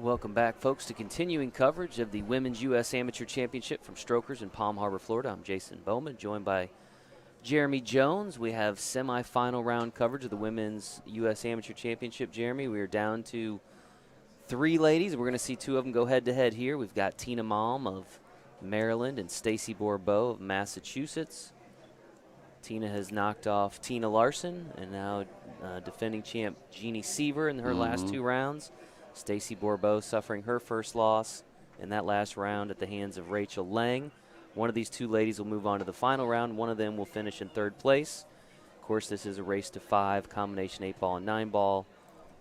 Welcome back, folks, to continuing coverage of the Women's U.S. Amateur Championship from Strokers in Palm Harbor, Florida. I'm Jason Bowman, joined by Jeremy Jones. We have semifinal round coverage of the Women's U.S. Amateur Championship. Jeremy, we are down to 3 ladies. We're going to see 2 of them go head-to-head here. We've got Tina Malm of Maryland and Stacie Bourbeau of Massachusetts. Tina has knocked off Tina Larson and now defending champ Jeannie Seaver in her last 2 rounds. Stacie Bourbeau suffering her first loss in that last round at the hands of Rachel Lang. One of these 2 ladies will move on to the final round. One of them will finish in 3rd place. Of course, this is a race to 5, combination 8-ball and 9-ball.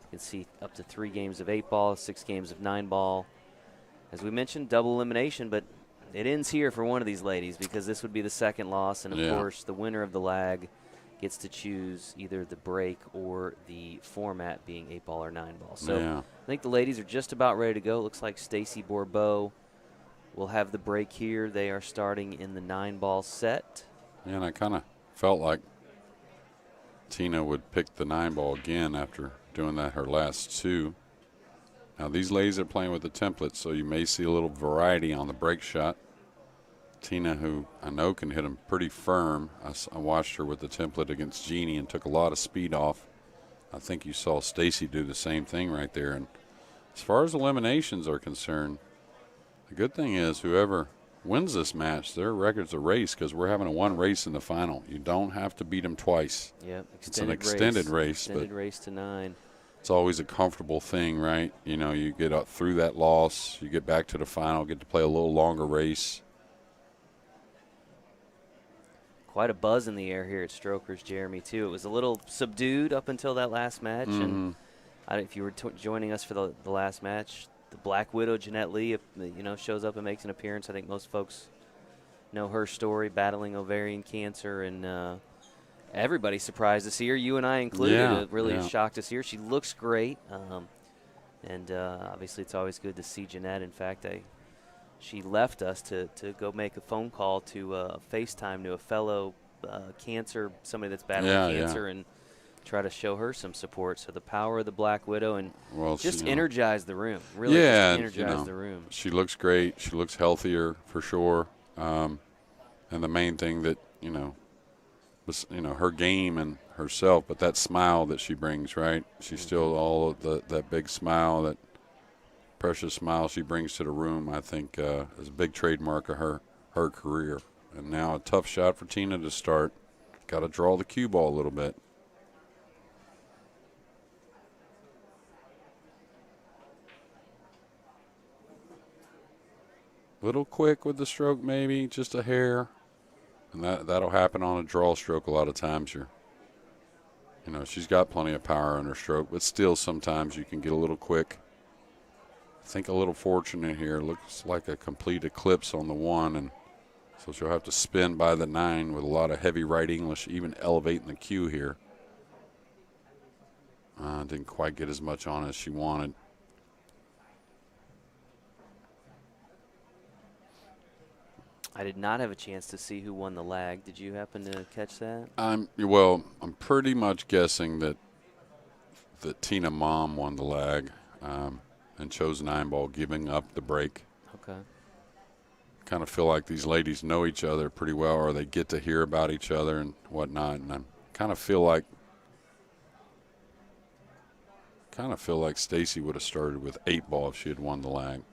You can see up to 3 games of 8-ball, 6 games of 9-ball. As we mentioned, double elimination, but it ends here for one of these ladies because this would be the 2nd loss. And, of course, the winner of the lag gets to choose either the break or the format being 8-ball or 9-ball. So I think the ladies are just about ready to go. It looks like Stacie Bourbeau will have the break here. They are starting in the 9-ball set. Yeah, and I kind of felt like Tina would pick the 9-ball again after doing that her last 2. Now these ladies are playing with the template, so you may see a little variety on the break shot. Tina, who I know can hit them pretty firm. I watched her with the template against Jeannie and took a lot of speed off. I think you saw Stacie do the same thing right there. And as far as eliminations are concerned, the good thing is whoever wins this match, their record's a race because we're having a 1 race in the final. You don't have to beat them twice. Yep, it's an extended race. Extended race to 9. It's always a comfortable thing, right? You know, you get up through that loss, you get back to the final, get to play a little longer race. Quite a buzz in the air here at Strokers, Jeremy, too. It was a little subdued up until that last match. And if you were joining us for the last match, the Black Widow, Jeanette Lee, shows up and makes an appearance. I think most folks know her story, battling ovarian cancer. And everybody's surprised to see her, you and I included. Really shocked to see her. She looks great. And obviously it's always good to see Jeanette. In fact, she left us to go make a phone call to FaceTime to a fellow somebody that's battling cancer, and try to show her some support. So the power of the Black Widow and just energize the room. Really energize the room. She looks great. She looks healthier for sure. And the main thing that, was, her game and herself, but that smile that she brings, right? She's still all of that big smile, that precious smile she brings to the room, I think is a big trademark of her career. And now a tough shot for Tina to start. Got to draw the cue ball a little bit. Little quick with the stroke, maybe just a hair, and that'll happen on a draw stroke a lot of times. She's got plenty of power on her stroke, but still sometimes you can get a little quick. I think a little fortunate here. Looks like a complete eclipse on the 1, and so she'll have to spin by the 9 with a lot of heavy right English, even elevating the cue here. Didn't quite get as much on as she wanted. I did not have a chance to see who won the lag. Did you happen to catch that? I'm pretty much guessing that Tina Malm won the lag. And chose 9-ball, giving up the break. Okay. Kind of feel like these ladies know each other pretty well, or they get to hear about each other and whatnot. And I kind of feel like Stacie would have started with 8-ball if she had won the lag.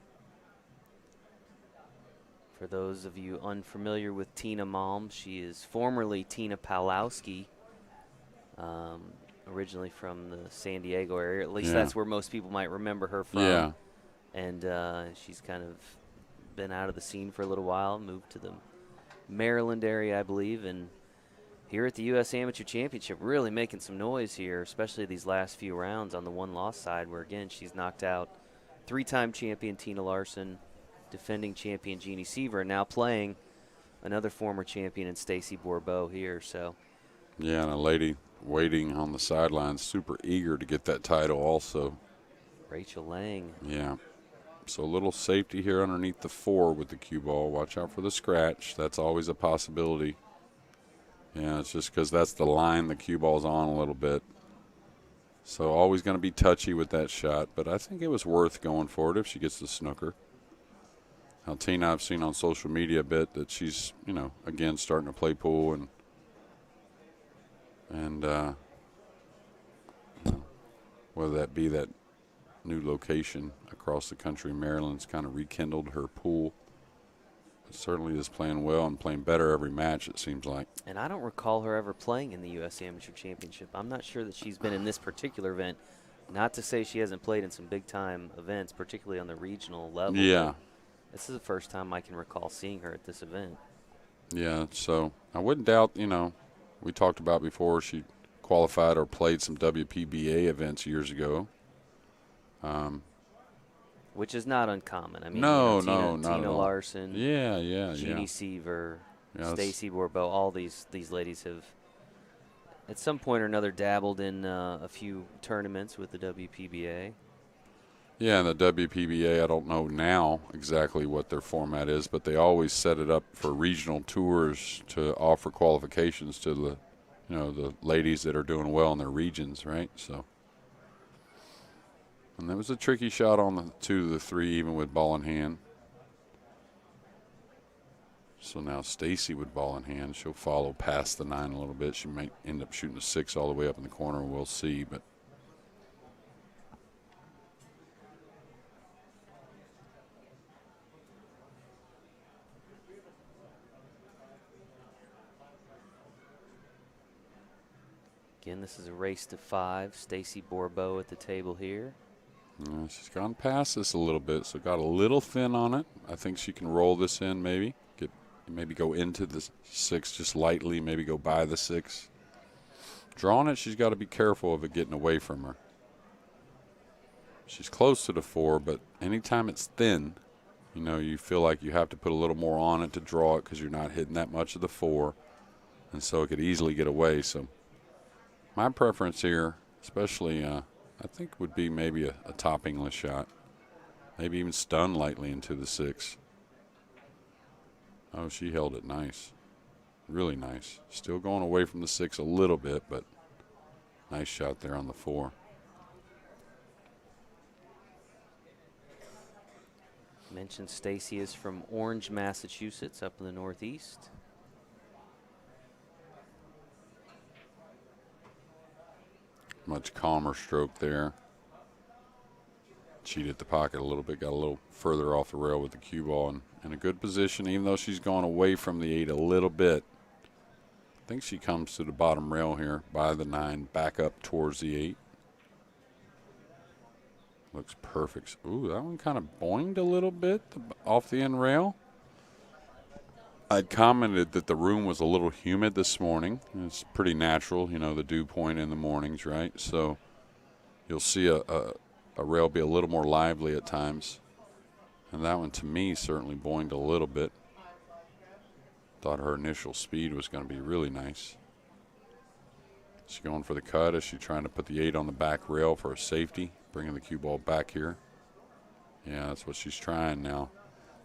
For those of you unfamiliar with Tina Malm, she is formerly Tina Pawlowski. Originally from the San Diego area. At least that's where most people might remember her from. Yeah. And she's kind of been out of the scene for a little while, moved to the Maryland area, I believe. And here at the U.S. Amateur Championship, really making some noise here, especially these last few rounds on the 1-loss side, where, again, she's knocked out 3-time champion Tina Larson, defending champion Jeannie Seaver, and now playing another former champion in Stacie Bourbeau here. So. Yeah, and a lady waiting on the sidelines, super eager to get that title also. Rachel Lang. Yeah. So a little safety here underneath the 4 with the cue ball. Watch out for the scratch. That's always a possibility. Yeah, it's just because that's the line the cue ball's on a little bit. So always going to be touchy with that shot, but I think it was worth going for it if she gets the snooker. Now, Tina, I've seen on social media a bit that she's, again starting to play pool and whether that be that new location across the country, Maryland's kind of rekindled her pool. It certainly is playing well and playing better every match, it seems like. And I don't recall her ever playing in the U.S. Amateur Championship. I'm not sure that she's been in this particular event. Not to say she hasn't played in some big-time events, particularly on the regional level. Yeah. This is the first time I can recall seeing her at this event. Yeah, so I wouldn't doubt, we talked about before she qualified or played some WPBA events years ago. Which is not uncommon. I mean, no, Tina, not at all. Larson, Yeah. Jeannie Seaver, Yeah, Stacie Bourbeau, all these ladies have at some point or another dabbled in a few tournaments with the WPBA. Yeah, and the WPBA, I don't know now exactly what their format is, but they always set it up for regional tours to offer qualifications to the ladies that are doing well in their regions, right? So, and that was a tricky shot on the 2 to the 3, even with ball in hand. So now Stacie with ball in hand, she'll follow past the 9 a little bit. She might end up shooting a 6 all the way up in the corner. We'll see, but. Again, this is a race to 5. Stacie Bourbeau at the table here. She's gone past this a little bit, so got a little thin on it. I think she can roll this in maybe. Maybe go into the 6 just lightly, maybe go by the 6. Drawing it, she's got to be careful of it getting away from her. She's close to the 4, but anytime it's thin, you feel like you have to put a little more on it to draw it because you're not hitting that much of the 4, and so it could easily get away. So my preference here, especially, I think would be maybe a top English shot. Maybe even stun lightly into the 6. Oh, she held it nice. Really nice. Still going away from the 6 a little bit, but nice shot there on the 4. Mentioned Stacie is from Orange, Massachusetts, up in the Northeast. Much calmer stroke there. Cheated the pocket a little bit, got a little further off the rail with the cue ball and in a good position, even though she's gone away from the 8 a little bit. I think she comes to the bottom rail here by the 9, back up towards the 8. Looks perfect. Ooh, that one kind of boinged a little bit off the end rail. I'd commented that the room was a little humid this morning. It's pretty natural, the dew point in the mornings, right? So you'll see a rail be a little more lively at times. And that one, to me, certainly boinged a little bit. Thought her initial speed was going to be really nice. She's going for the cut. Is she trying to put the 8 on the back rail for a safety, bringing the cue ball back here? Yeah, that's what she's trying now.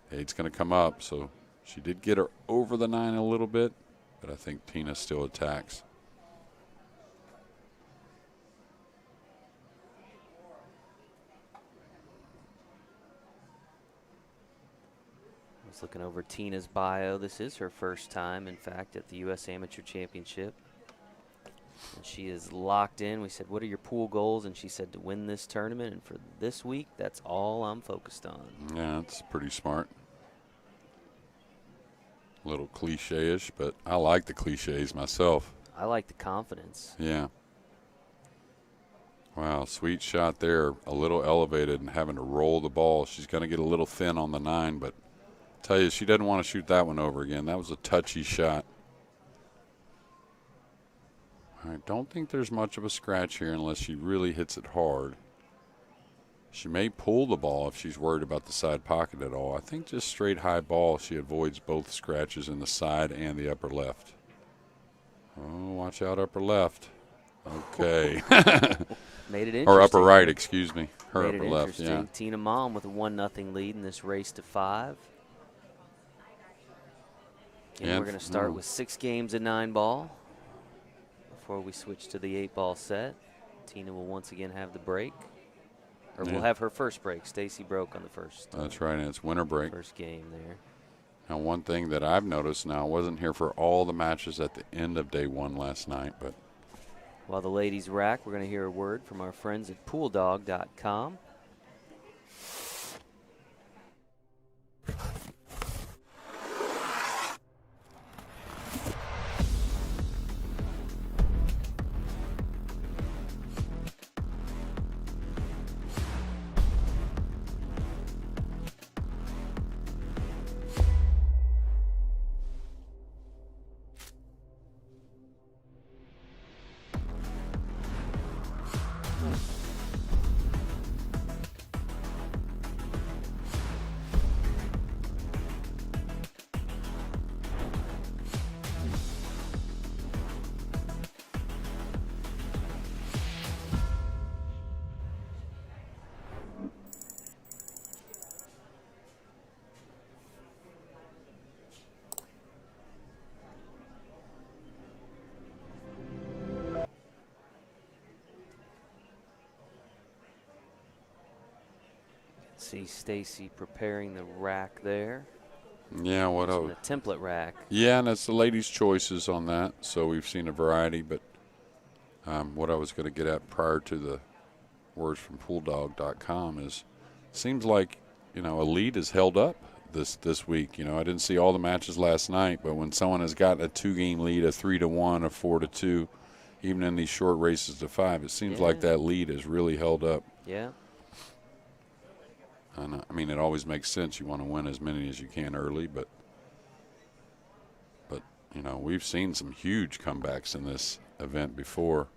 The 8's going to come up, so she did get her over the 9 a little bit, but I think Tina still attacks. I was looking over Tina's bio. This is her first time, in fact, at the U.S. Amateur Championship. And she is locked in. We said, what are your pool goals? And she said to win this tournament. And for this week, that's all I'm focused on. Yeah, that's pretty smart. A little cliche-ish, but I like the cliches myself. I like the confidence. Yeah. Wow, sweet shot there. A little elevated and having to roll the ball. She's going to get a little thin on the 9, but I tell you, she doesn't want to shoot that one over again. That was a touchy shot. I don't think there's much of a scratch here unless she really hits it hard. She may pull the ball if she's worried about the side pocket at all. I think just straight high ball, she avoids both scratches in the side and the upper left. Oh, watch out, upper left. Okay. Made it interesting. Or upper right, excuse me. Her Made upper it left, yeah. interesting. Tina Malm with a 1-0 lead in this race to 5. And we're going to start with 6 games of 9 ball before we switch to the 8-ball set. Tina will once again have the break. Or Yeah. will have her first break. Stacie broke on the first. That's right, and it's winter break. First game there. Now, one thing that I've noticed now, I wasn't here for all the matches at the end of day one last night, but while the ladies rack, we're going to hear a word from our friends at pooldog.com. See Stacie preparing the rack there. yeah, what The template rack. Yeah, and it's the ladies' choices on that, so we've seen a variety. But what I was going to get at prior to the words from pooldog.com is, seems like a lead is held up this week. I didn't see all the matches last night, but when someone has got a 2-game lead, a 3-1, a 4-2, even in these short races to 5, it seems like that lead is really held up. Yeah. And I mean, it always makes sense. You want to win as many as you can early, but we've seen some huge comebacks in this event before.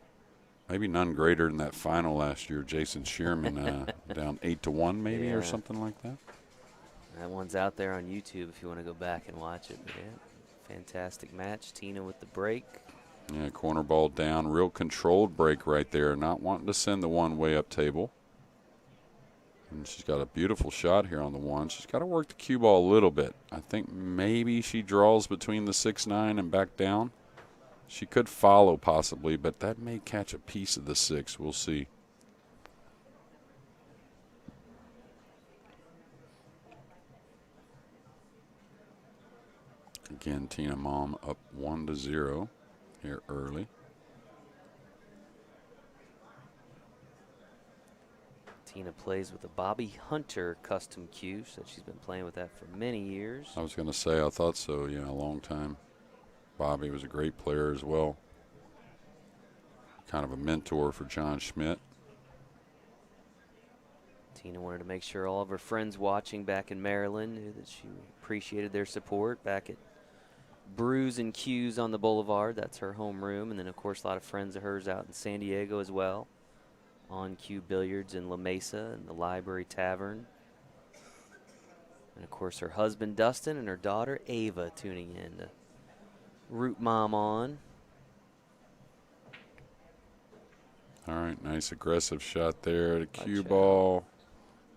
Maybe none greater than that final last year, Jason Shearman down 8-1 maybe or something like that. That one's out there on YouTube if you want to go back and watch it. But yeah, fantastic match. Tina with the break. Yeah, corner ball down, real controlled break right there, not wanting to send the one way up table. And she's got a beautiful shot here on the one. She's got to work the cue ball a little bit. I think maybe she draws between the 6-9 and back down. She could follow possibly, but that may catch a piece of the 6. We'll see. Again, Tina Malm up 1-0 here early. Tina plays with a Bobby Hunter custom cue, so she's been playing with that for many years. I was going to say, I thought so, a long time. Bobby was a great player as well. Kind of a mentor for John Schmidt. Tina wanted to make sure all of her friends watching back in Maryland knew that she appreciated their support back at Brews and Cues on the Boulevard. That's her home room. And then, of course, a lot of friends of hers out in San Diego as well. On Cue Billiards in La Mesa and the Library Tavern. And, of course, her husband, Dustin, and her daughter, Ava, tuning in to root Mom on. All right, nice aggressive shot there. The cue ball,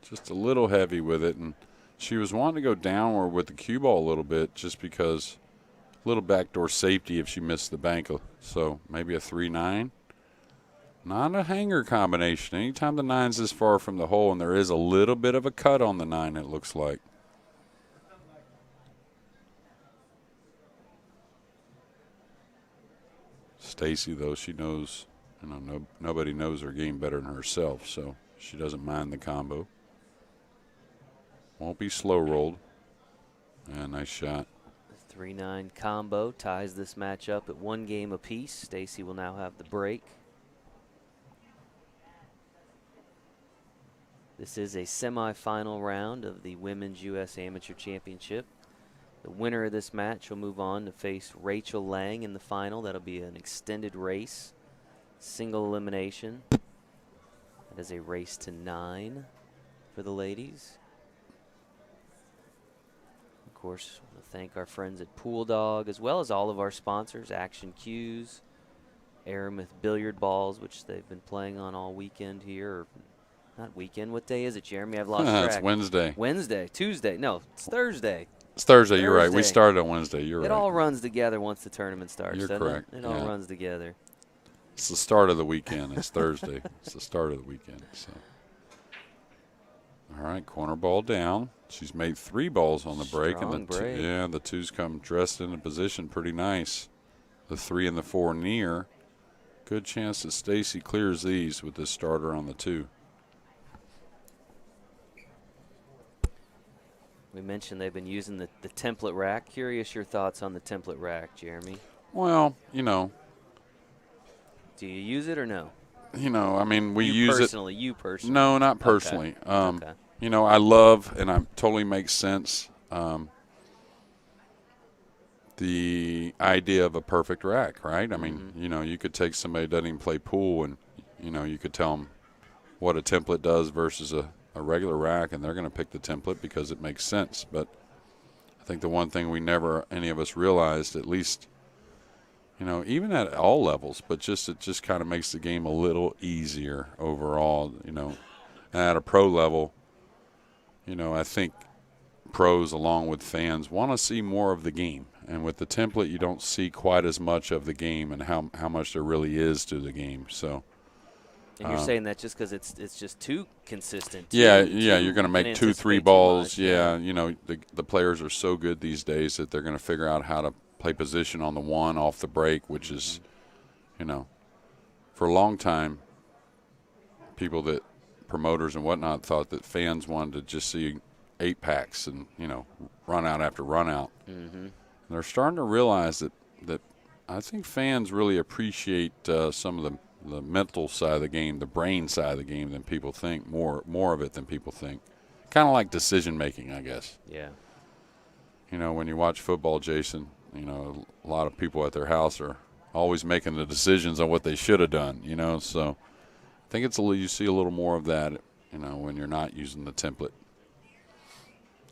just a little heavy with it. And she was wanting to go downward with the cue ball a little bit just because a little backdoor safety if she missed the bank. So maybe a 3-9. Not a hanger combination. Anytime the 9's this far from the hole and there is a little bit of a cut on the 9, it looks like. Stacie, though, she knows, nobody knows her game better than herself, so she doesn't mind the combo. Won't be slow rolled. Yeah, nice shot. The 3-9 combo ties this match up at 1 game apiece. Stacie will now have the break. This is a semifinal round of the Women's U.S. Amateur Championship. The winner of this match will move on to face Rachel Lang in the final. That'll be an extended race, single elimination. That is a race to 9 for the ladies. Of course, we'll thank our friends at Pool Dog as well as all of our sponsors, Action Cues, Aramith Billiard Balls, which they've been playing on all weekend here. Or not weekend. What day is it, Jeremy? I've lost track. It's Wednesday. Wednesday. Tuesday. No, it's Thursday. It's Thursday. You're right. We started on Wednesday. You're right. It all runs together once the tournament starts. You're correct. It all runs together. It's the start of the weekend. It's Thursday. It's the start of the weekend. So, all right, corner ball down. She's made 3 balls on the break, Strong and break. the 2's come dressed into position pretty nice. The 3 and the 4 near. Good chance that Stacie clears these with this starter on the 2. We mentioned they've been using the template rack. Curious your thoughts on the template rack, Jeremy. Well, Do you use it or no? I mean, we you use personally, it. You personally. No, not personally. Okay. I love, and it totally makes sense, the idea of a perfect rack, right? I mean, you could take somebody who doesn't even play pool and, you could tell them what a template does versus a regular rack, and they're going to pick the template because it makes sense. But I think the one thing we never, any of us realized, at least, even at all levels, but it just kind of makes the game a little easier overall, And at a pro level, I think pros along with fans want to see more of the game. And with the template, you don't see quite as much of the game and how much there really is to the game. So, and you're saying that just because it's just too consistent. You're going to make 2-3 balls. Yeah. The players are so good these days that they're going to figure out how to play position on the 1 off the break, which is, for a long time, promoters and whatnot thought that fans wanted to just see 8 packs and, run out after run out. Mm-hmm. They're starting to realize that I think fans really appreciate some of the mental side of the game, the brain side of the game than people think, more of it than people think. Kind of like decision making, I guess. Yeah. When you watch football, Jason, a lot of people at their house are always making the decisions on what they should have done, So I think you see a little more of that, when you're not using the template.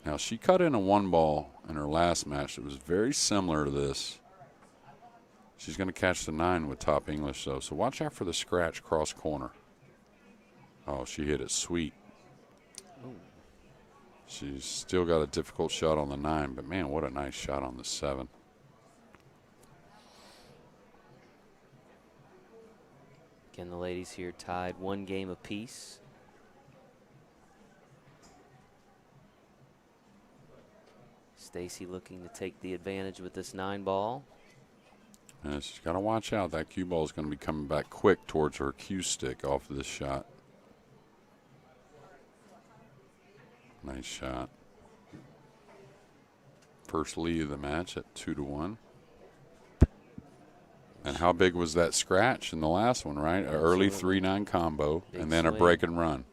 Now, she cut in a 1 ball in her last match that was very similar to this. She's going to catch the 9 with top English, though. So watch out for the scratch cross corner. Oh, she hit it sweet. Ooh. She's still got a difficult shot on the 9, but, man, what a nice shot on the 7. Again, the ladies here tied 1 game apiece. Stacie looking to take the advantage with this 9 ball. And she's got to watch out. That cue ball is going to be coming back quick towards her cue stick off of this shot. Nice shot. First lead of the match at 2-1. And how big was that scratch in the last one, right? An early 3-9 combo, Big and then swing. a break and run.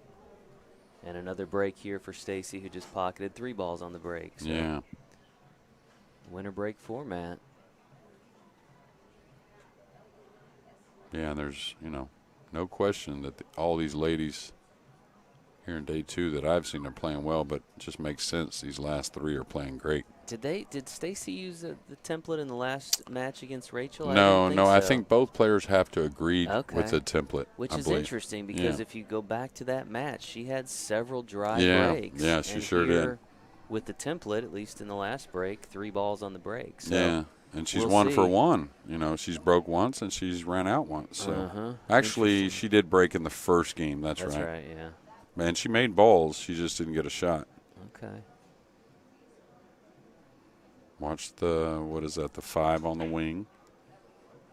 And another break here for Stacie, who just pocketed 3 balls on the break. So Yeah. Winner break format. Yeah, and there's, no question that all these ladies here in day 2 that I've seen are playing well, but it just makes sense. These last 3 are playing great. Did Stacie use the template in the last match against Rachel? No, so. I think both players have to agree Okay. with the template. Which I is believe. interesting because Yeah. if you go back to that match, she had several dry Yeah, breaks. yeah, she and sure here, did. With the template, at least in the last break, 3 balls on the break. So Yeah, and she's we'll 1 for see. 1. She's broke once and she's ran out once. So Uh-huh. actually, she did break in the first game. That's That's right. right, yeah. Man, she made balls. She just didn't get a shot. Okay. Watch the 5 on the wing.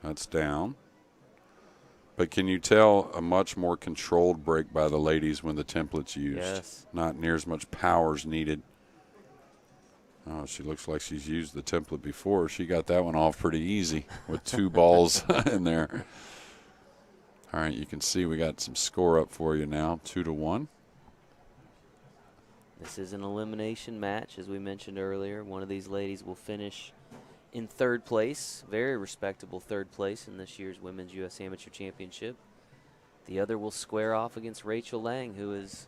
That's down. But can you tell a much more controlled break by the ladies when the template's used? Yes. Not near as much power is needed. Oh, she looks like she's used the template before. She got that one off pretty easy with 2 balls in there. All right, you can see we got some score up for you now, 2-1. This is an elimination match, as we mentioned earlier. One of these ladies will finish in 3rd place, very respectable 3rd place in this year's Women's U.S. Amateur Championship. The other will square off against Rachel Lang, who is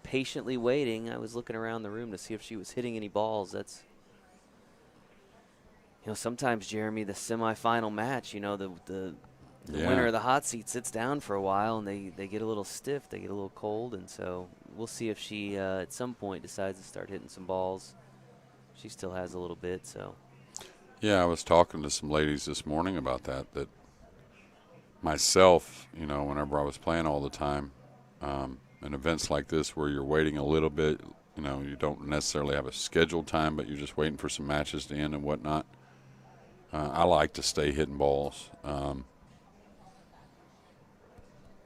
patiently waiting. I was looking around the room to see if she was hitting any balls. That's, sometimes, Jeremy, the semifinal match, the winner of the hot seat sits down for a while and they get a little stiff, they get a little cold, and so we'll see if she at some point decides to start hitting some balls. She still has a little bit, so. Yeah, I was talking to some ladies this morning about that myself, whenever I was playing all the time, in events like this where you're waiting a little bit, you don't necessarily have a scheduled time, but you're just waiting for some matches to end and whatnot. I like to stay hitting balls.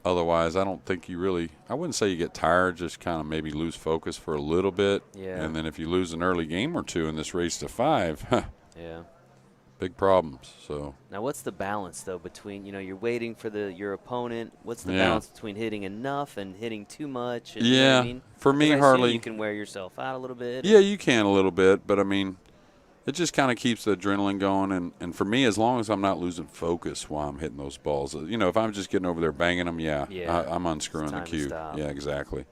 Otherwise, I don't think I wouldn't say you get tired, just kind of maybe lose focus for a little bit. Yeah. And then if you lose an early game or two in this race to 5, yeah, big problems. So now what's the balance, though, between, you're waiting for your opponent. What's the Yeah. balance between hitting enough and hitting too much? And, Yeah, you know what I mean? for 'Cause me, I assume hardly. you can wear yourself out a little bit. Yeah, you can a little bit, but I mean, it just kind of keeps the adrenaline going. And for me, as long as I'm not losing focus while I'm hitting those balls, if I'm just getting over there banging them, I'm unscrewing the time to cue. stop. Yeah, exactly.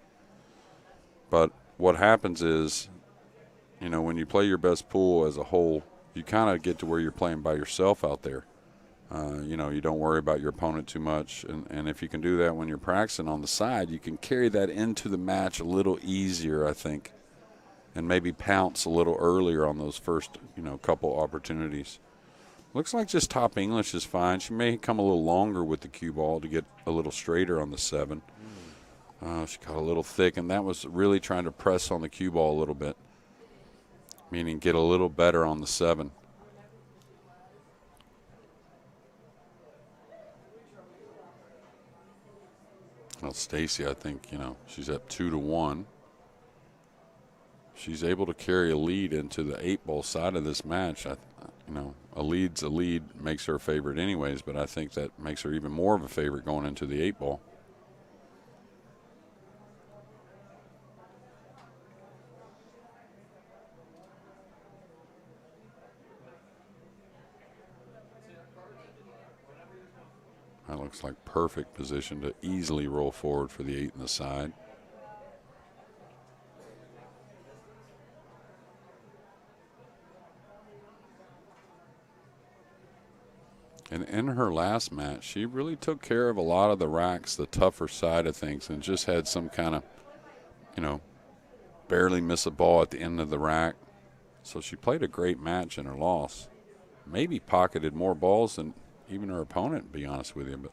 But what happens is, when you play your best pool as a whole, you kind of get to where you're playing by yourself out there. You don't worry about your opponent too much. And if you can do that when you're practicing on the side, you can carry that into the match a little easier, I think, and maybe pounce a little earlier on those first, couple opportunities. Looks like just top English is fine. She may come a little longer with the cue ball to get a little straighter on the 7. She got a little thick, and that was really trying to press on the cue ball a little bit, meaning get a little better on the 7. Well, Stacie, I think, she's up 2-1. She's able to carry a lead into the 8-ball side of this match. A lead's a lead, makes her a favorite anyways, but I think that makes her even more of a favorite going into the 8-ball. That looks like perfect position to easily roll forward for the 8 in the side. And in her last match, she really took care of a lot of the racks, the tougher side of things, and just had some kind of, barely miss a ball at the end of the rack. So she played a great match in her loss. Maybe pocketed more balls than even her opponent, to be honest with you, but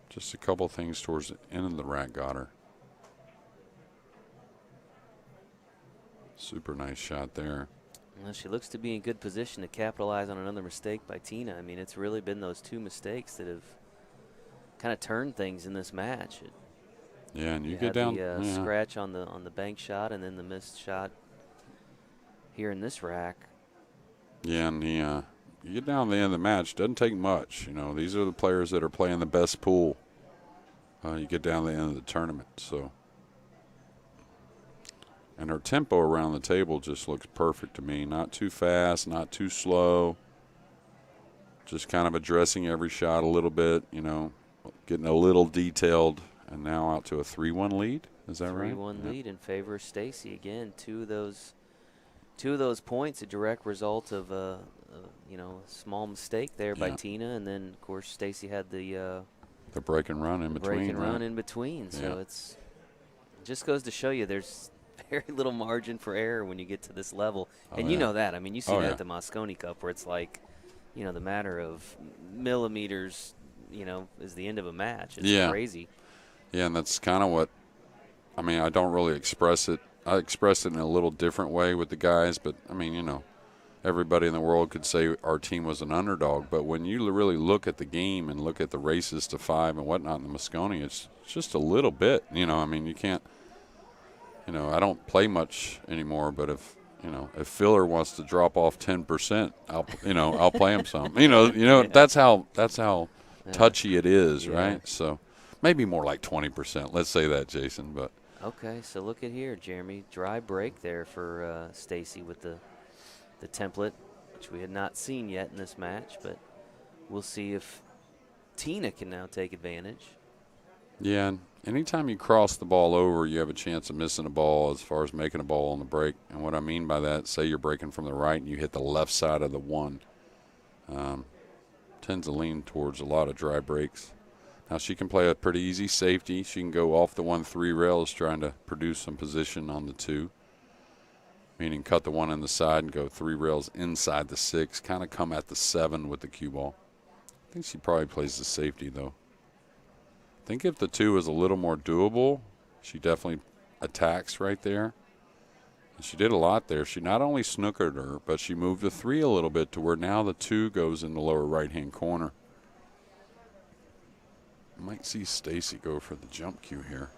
just a couple things towards the end of the rack got her. Super nice shot there. Well, she looks to be in good position to capitalize on another mistake by Tina. I mean, it's really been those 2 mistakes that have kind of turned things in this match. Yeah, and you had get down the scratch on the bank shot, and then the missed shot here in this rack. Yeah, and you get down to the end of the match, doesn't take much. These are the players that are playing the best pool. You get down to the end of the tournament, so. And her tempo around the table just looks perfect to me. Not too fast, not too slow. Just kind of addressing every shot a little bit, getting a little detailed, and now out to a 3-1 lead. Is that right? 3-1 lead in favor of Stacie. Again, two of those points, a direct result of a small mistake there by Tina, and then of course Stacie had the break and run in between. Break and run in between. So it just goes to show you there's very little margin for error when you get to this level. And you know that. I mean, you see that at the Mosconi Cup where it's like, the matter of millimeters, is the end of a match. It's crazy. Yeah, and that's kind of what, I don't really express it. I express it in a little different way with the guys, but, everybody in the world could say our team was an underdog. But when you really look at the game and look at the races to 5 and whatnot in the Mosconi, it's just a little bit. You can't. I don't play much anymore, but if Filler wants to drop off 10%, I'll play him some. That's how touchy it is, right? So maybe more like 20%. Let's say that, Jason. But okay, so look at here, Jeremy, dry break there for Stacie with the template, which we had not seen yet in this match, but we'll see if Tina can now take advantage. Yeah, and anytime you cross the ball over, you have a chance of missing a ball as far as making a ball on the break. And what I mean by that, say you're breaking from the right and you hit the left side of the 1. Tends to lean towards a lot of dry breaks. Now she can play a pretty easy safety. She can go off the 1-3 rails trying to produce some position on the 2. Meaning cut the 1 in the side and go 3 rails inside the 6, kind of come at the 7 with the cue ball. I think she probably plays the safety, though. I think if the 2 is a little more doable, she definitely attacks right there. And she did a lot there. She not only snookered her, but she moved the 3 a little bit to where now the 2 goes in the lower right-hand corner. Might see Stacie go for the jump cue here.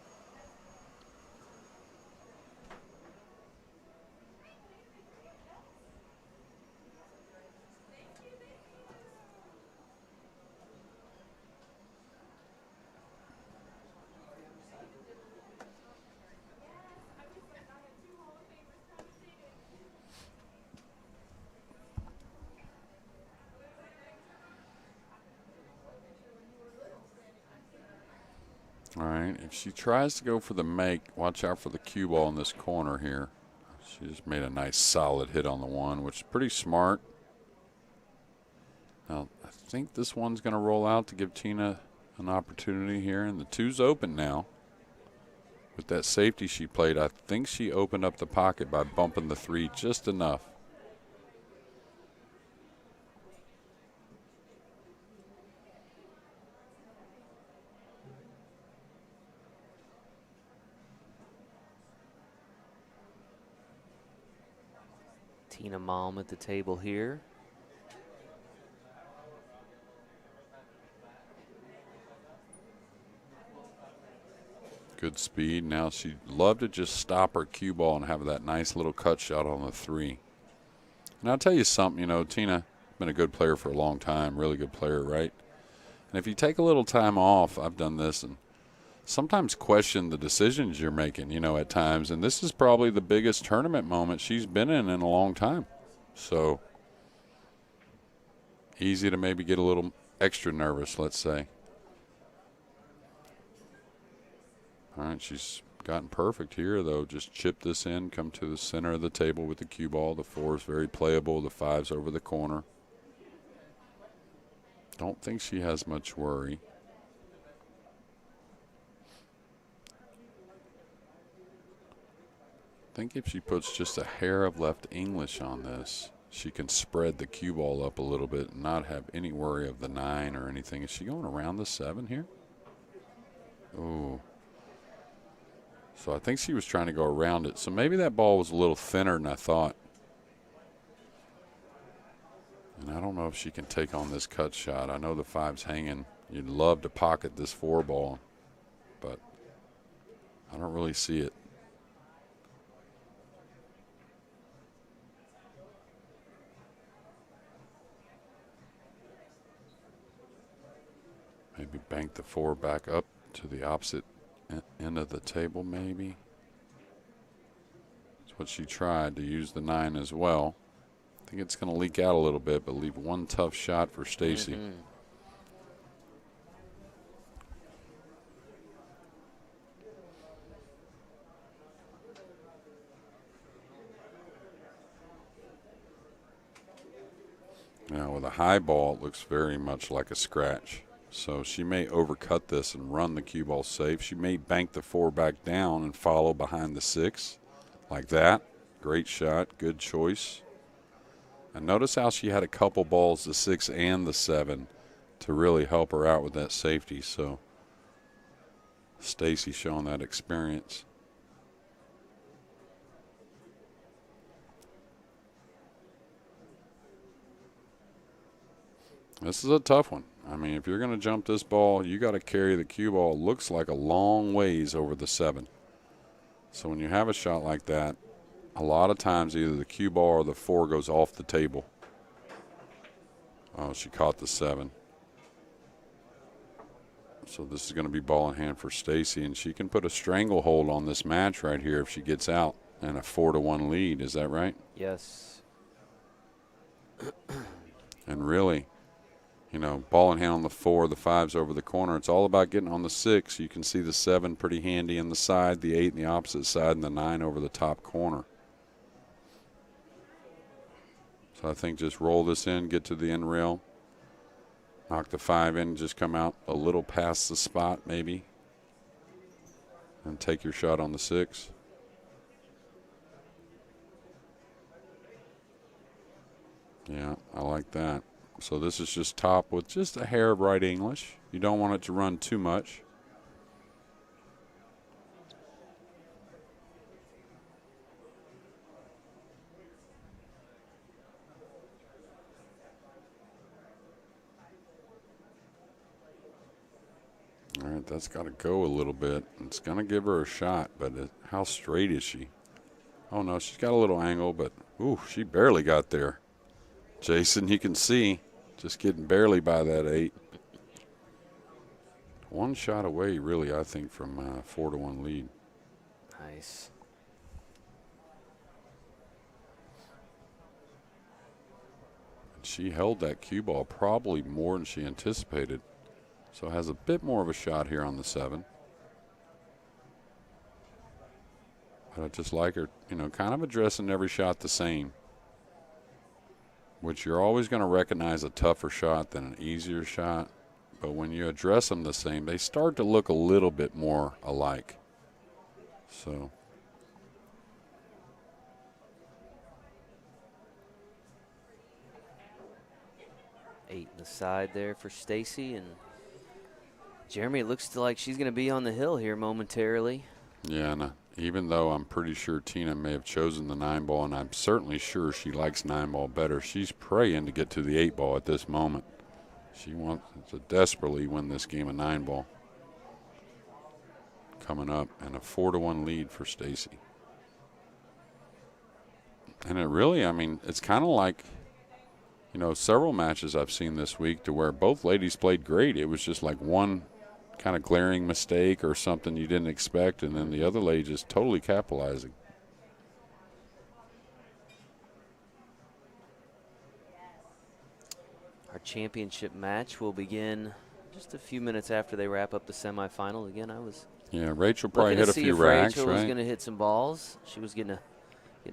All right, if she tries to go for the make, watch out for the cue ball in this corner here. She just made a nice solid hit on the 1, which is pretty smart. Now, I think this one's going to roll out to give Tina an opportunity here, and the 2's open now. With that safety she played, I think she opened up the pocket by bumping the 3 just enough. Tina Malm at the table here. Good speed. Now she'd love to just stop her cue ball and have that nice little cut shot on the 3. And I'll tell you something, you know, Tina been a good player for a long time, really good player, right? And if you take a little time off, I've done this, and sometimes question the decisions you're making, you know, at times. And this is probably the biggest tournament moment she's been in a long time. So easy to maybe get a little extra nervous, let's say. All right, she's gotten perfect here, though. Just chip this in, come to the center of the table with the cue ball. The 4 is very playable. The 5's over the corner. Don't think she has much worry. I think if she puts just a hair of left English on this, she can spread the cue ball up a little bit and not have any worry of the 9 or anything. Is she going around the 7 here? Oh. So I think she was trying to go around it. So maybe that ball was a little thinner than I thought. And I don't know if she can take on this cut shot. I know the 5's hanging. You'd love to pocket this 4 ball, but I don't really see it. Maybe bank the 4 back up to the opposite end of the table, maybe. That's what she tried, to use the 9 as well. I think it's going to leak out a little bit, but leave one tough shot for Stacie. Now, with a high ball, it looks very much like a scratch. So she may overcut this and run the cue ball safe. She may bank the 4 back down and follow behind the 6 like that. Great shot, good choice. And notice how she had a couple balls, the 6 and the 7, to really help her out with that safety. So Stacie showing that experience. This is a tough one. I mean, if you're going to jump this ball, you got to carry the cue ball. It looks like a long ways over the 7. So when you have a shot like that, a lot of times either the cue ball or the 4 goes off the table. Oh, she caught the 7. So this is going to be ball in hand for Stacie, and she can put a stranglehold on this match right here if she gets out and a 4-1 lead. Is that right? Yes. And really, you know, ball in hand on the 4, the 5's over the corner. It's all about getting on the 6. You can see the 7 pretty handy in the side, the 8 in the opposite side, and the 9 over the top corner. So I think just roll this in, get to the end rail, knock the 5 in, just come out a little past the spot maybe, and take your shot on the 6. Yeah, I like that. So this is just top with just a hair of right English. You don't want it to run too much. All right, that's got to go a little bit. It's going to give her a shot, but how straight is she? Oh, no, she's got a little angle, but, ooh, she barely got there. Jason, you can see, just getting barely by that 8. One shot away, really, I think, from a 4-1 lead. Nice. She held that cue ball probably more than she anticipated. So has a bit more of a shot here on the 7. But I just like her, kind of addressing every shot the same. Which you're always going to recognize a tougher shot than an easier shot. But when you address them the same, they start to look a little bit more alike. So. Eight in the side there for Stacie, and Jeremy, it looks like she's going to be on the hill here momentarily. Yeah, and even though I'm pretty sure Tina may have chosen the 9-ball, and I'm certainly sure she likes 9-ball better, she's praying to get to the 8-ball at this moment. She wants to desperately win this game of 9-ball. Coming up, and a 4-1 lead for Stacie. And it really, it's kind of like, several matches I've seen this week to where both ladies played great. It was just like one kind of glaring mistake or something you didn't expect, and then the other lady just totally capitalizing. Our championship match will begin just a few minutes after they wrap up the semifinal. Again, I was Rachel probably hit a few racks, Rachel right? was going to hit some balls. She was getting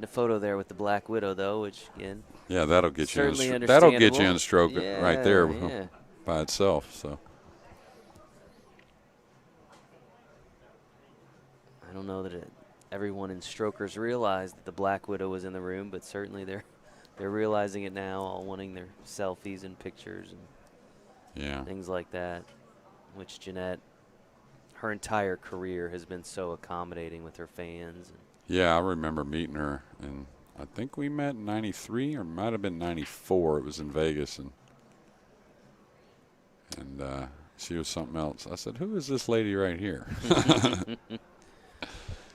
a photo there with the Black Widow, though, which again, that'll get you certainly that'll get you in stroke yeah, right there yeah. by itself. So I don't know that everyone in Strokers realized that the Black Widow was in the room, but certainly they're realizing it now, all wanting their selfies and pictures and things like that, which Jeanette, her entire career has been so accommodating with her fans. Yeah, I remember meeting her, and I think we met in '93 or might have been '94. It was in Vegas, and she was something else. I said, "Who is this lady right here?"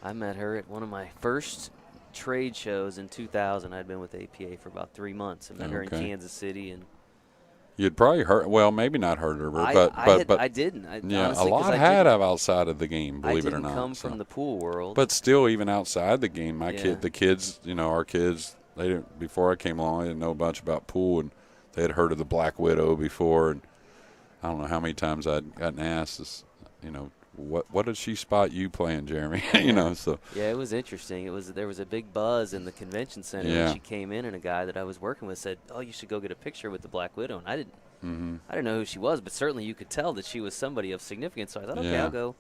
I met her at one of my first trade shows in 2000. I'd been with APA for about 3 months. I met her in Kansas City, and you'd probably heard. Well, maybe not heard of her, but I didn't. A lot had of outside of the game. Believe it or not, I didn't come from the pool world. But still, even outside the game, the kids, our kids, they didn't. Before I came along, they didn't know a bunch about pool, and they had heard of the Black Widow before, and I don't know how many times I'd gotten asked, what did she spot you playing, Jeremy? So. Yeah, it was interesting. There was a big buzz in the convention center when she came in, and a guy that I was working with said, "Oh, you should go get a picture with the Black Widow." And I didn't know who she was, but certainly you could tell that she was somebody of significance. So I thought, okay, I'll go.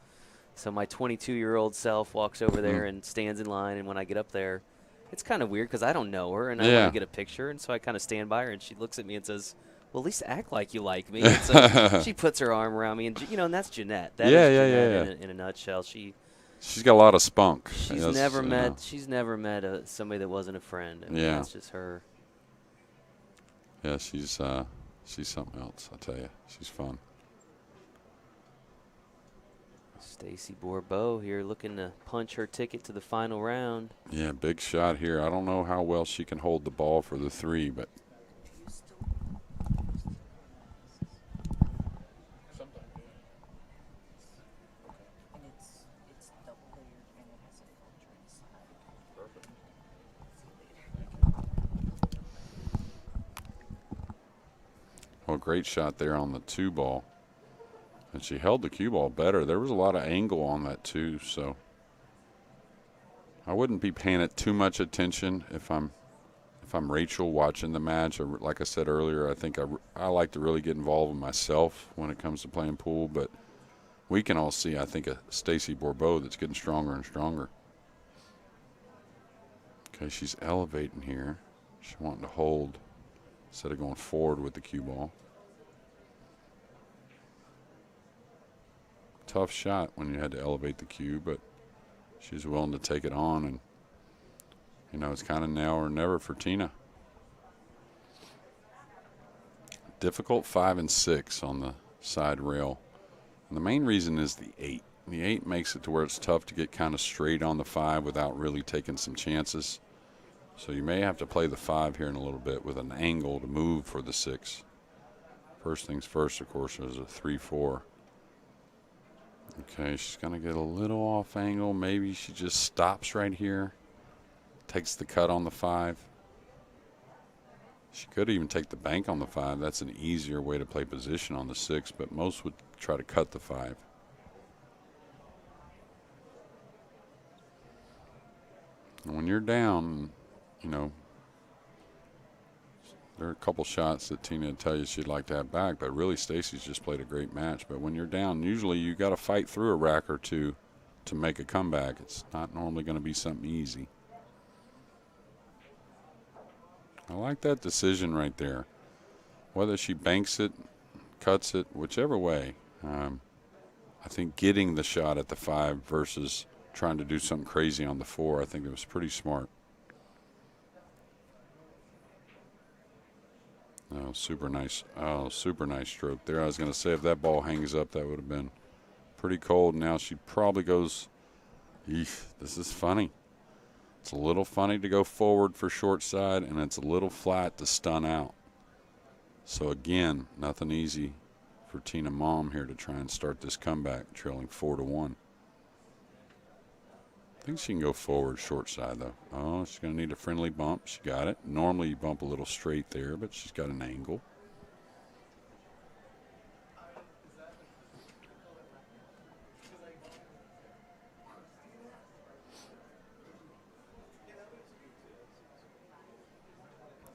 So my 22-year-old self walks over there and stands in line, and when I get up there, it's kind of weird because I don't know her, and I want to get a picture, and so I kind of stand by her, and she looks at me and says, "Well, at least act like you like me." And so she puts her arm around me, and and that's Jeanette. That is Jeanette in a nutshell. She's got a lot of spunk. She's never met somebody that wasn't a friend. That's just her. Yeah, she's something else. I tell you, she's fun. Stacie Bourbeau here looking to punch her ticket to the final round. Yeah, big shot here. I don't know how well she can hold the ball for the 3, but. Well, great shot there on the 2-ball. And she held the cue ball better. There was a lot of angle on that, too, so I wouldn't be paying it too much attention if I'm Rachel watching the match. Or like I said earlier, I think I like to really get involved with myself when it comes to playing pool. But we can all see, I think, a Stacie Bourbeau that's getting stronger and stronger. Okay, she's elevating here. She's wanting to hold. instead of going forward with the cue ball. Tough shot when you had to elevate the cue, but she's willing to take it on, and you know, it's kind of now or never for Tina. Difficult 5 and 6 on the side rail. And the main reason is the 8. The 8 makes it to where it's tough to get kind of straight on the 5 without really taking some chances. So you may have to play the 5 here in a little bit with an angle to move for the 6. First things first, of course, is a 3-4. Okay, she's going to get a little off angle. Maybe she just stops right here, takes the cut on the 5. She could even take the bank on the 5. That's an easier way to play position on the 6, but most would try to cut the 5. And when you're down, you know, there are a couple shots that Tina would tell you she'd like to have back, but really Stacie's just played a great match. But when you're down, usually you got to fight through a rack or two to make a comeback. It's not normally going to be something easy. I like that decision right there. Whether she banks it, cuts it, whichever way, I think getting the shot at the 5 versus trying to do something crazy on the 4, I think it was pretty smart. Oh, super nice. Oh, super nice stroke there. I was going to say if that ball hangs up, that would have been pretty cold. Now she probably goes, eesh, this is funny. It's a little funny to go forward for short side, and it's a little flat to stun out. So again, nothing easy for Tina Malm here to try and start this comeback, trailing 4-1. I think she can go forward short side, though. Oh, she's going to need a friendly bump. She got it. Normally you bump a little straight there, but she's got an angle.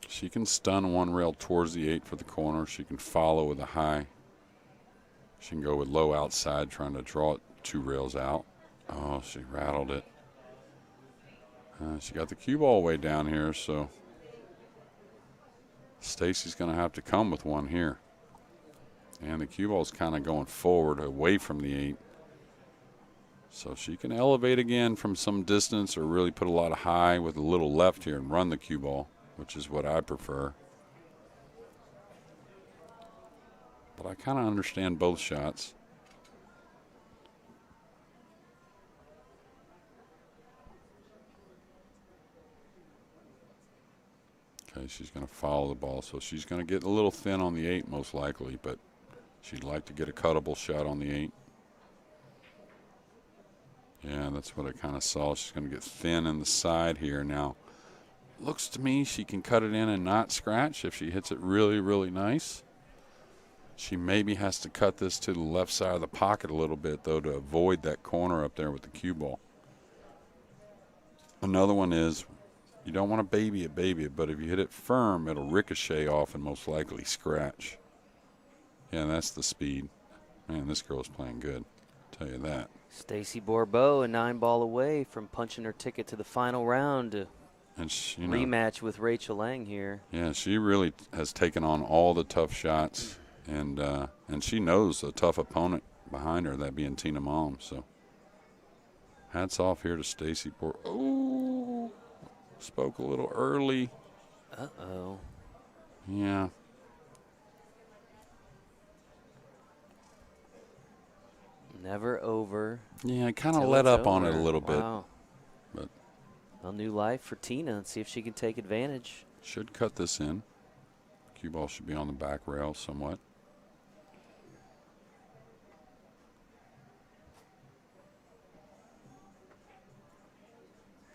She can stun one rail towards the 8 for the corner. She can follow with a high. She can go with low outside, trying to draw it 2 rails out. Oh, she rattled it. She got the cue ball way down here, so Stacie's going to have to come with one here. And the cue ball's kind of going forward away from the 8. So she can elevate again from some distance or really put a lot of high with a little left here and run the cue ball, which is what I prefer. But I kind of understand both shots. Okay, she's going to follow the ball, so she's going to get a little thin on the 8 most likely, but she'd like to get a cuttable shot on the 8. Yeah, that's what I kind of saw. She's going to get thin in the side here. Now, looks to me she can cut it in and not scratch if she hits it really, really nice. She maybe has to cut this to the left side of the pocket a little bit, though, to avoid that corner up there with the cue ball. Another one is you don't want to baby it, but if you hit it firm, it'll ricochet off and most likely scratch. Yeah, that's the speed. Man, this girl's playing good, I'll tell you that. Stacie Bourbeau, a 9-ball away from punching her ticket to the final round to and she, you know, rematch with Rachel Lang here. Yeah, she really has taken on all the tough shots, and she knows a tough opponent behind her, that being Tina Malm. So hats off here to Stacie Bourbeau. Oh, spoke a little early. Uh-oh. Yeah. Never over. Yeah, I kind of let up on it a little bit. Wow. But a new life for Tina. Let's see if she can take advantage. Should cut this in. Cue ball should be on the back rail somewhat.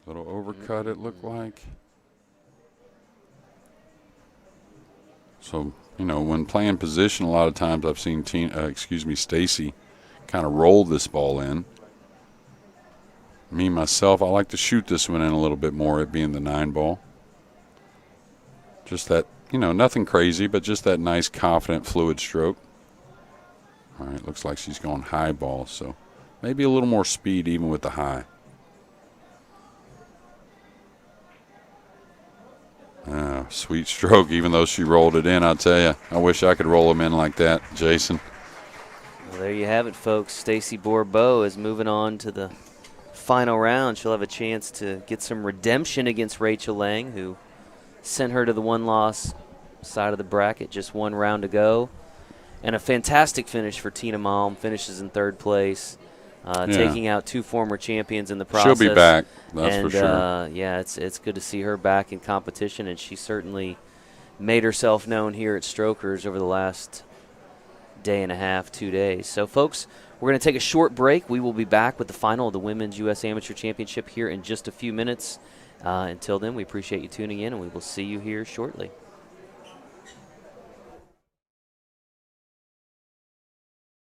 Little overcut it looked like. So, you know, when playing position, a lot of times I've seen Stacie kind of roll this ball in. Me, myself, I like to shoot this one in a little bit more, it being the 9-ball. Just that, you know, nothing crazy, but just that nice, confident, fluid stroke. All right, looks like she's going high ball, so maybe a little more speed even with the high. Sweet stroke, even though she rolled it in. I'll tell you, I wish I could roll them in like that, Jason. Well, there you have it, folks. Stacie Bourbeau is moving on to the final round. She'll have a chance to get some redemption against Rachel Lang, who sent her to the one-loss side of the bracket, just one round to go. And a fantastic finish for Tina Malm, finishes in third place, taking out 2 former champions in the process. She'll be back, that's for sure. Yeah, it's good to see her back in competition, and she certainly made herself known here at Strokers over the last day and a half, 2 days. So, folks, we're going to take a short break. We will be back with the final of the Women's U.S. Amateur Championship here in just a few minutes. Until then, we appreciate you tuning in, and we will see you here shortly.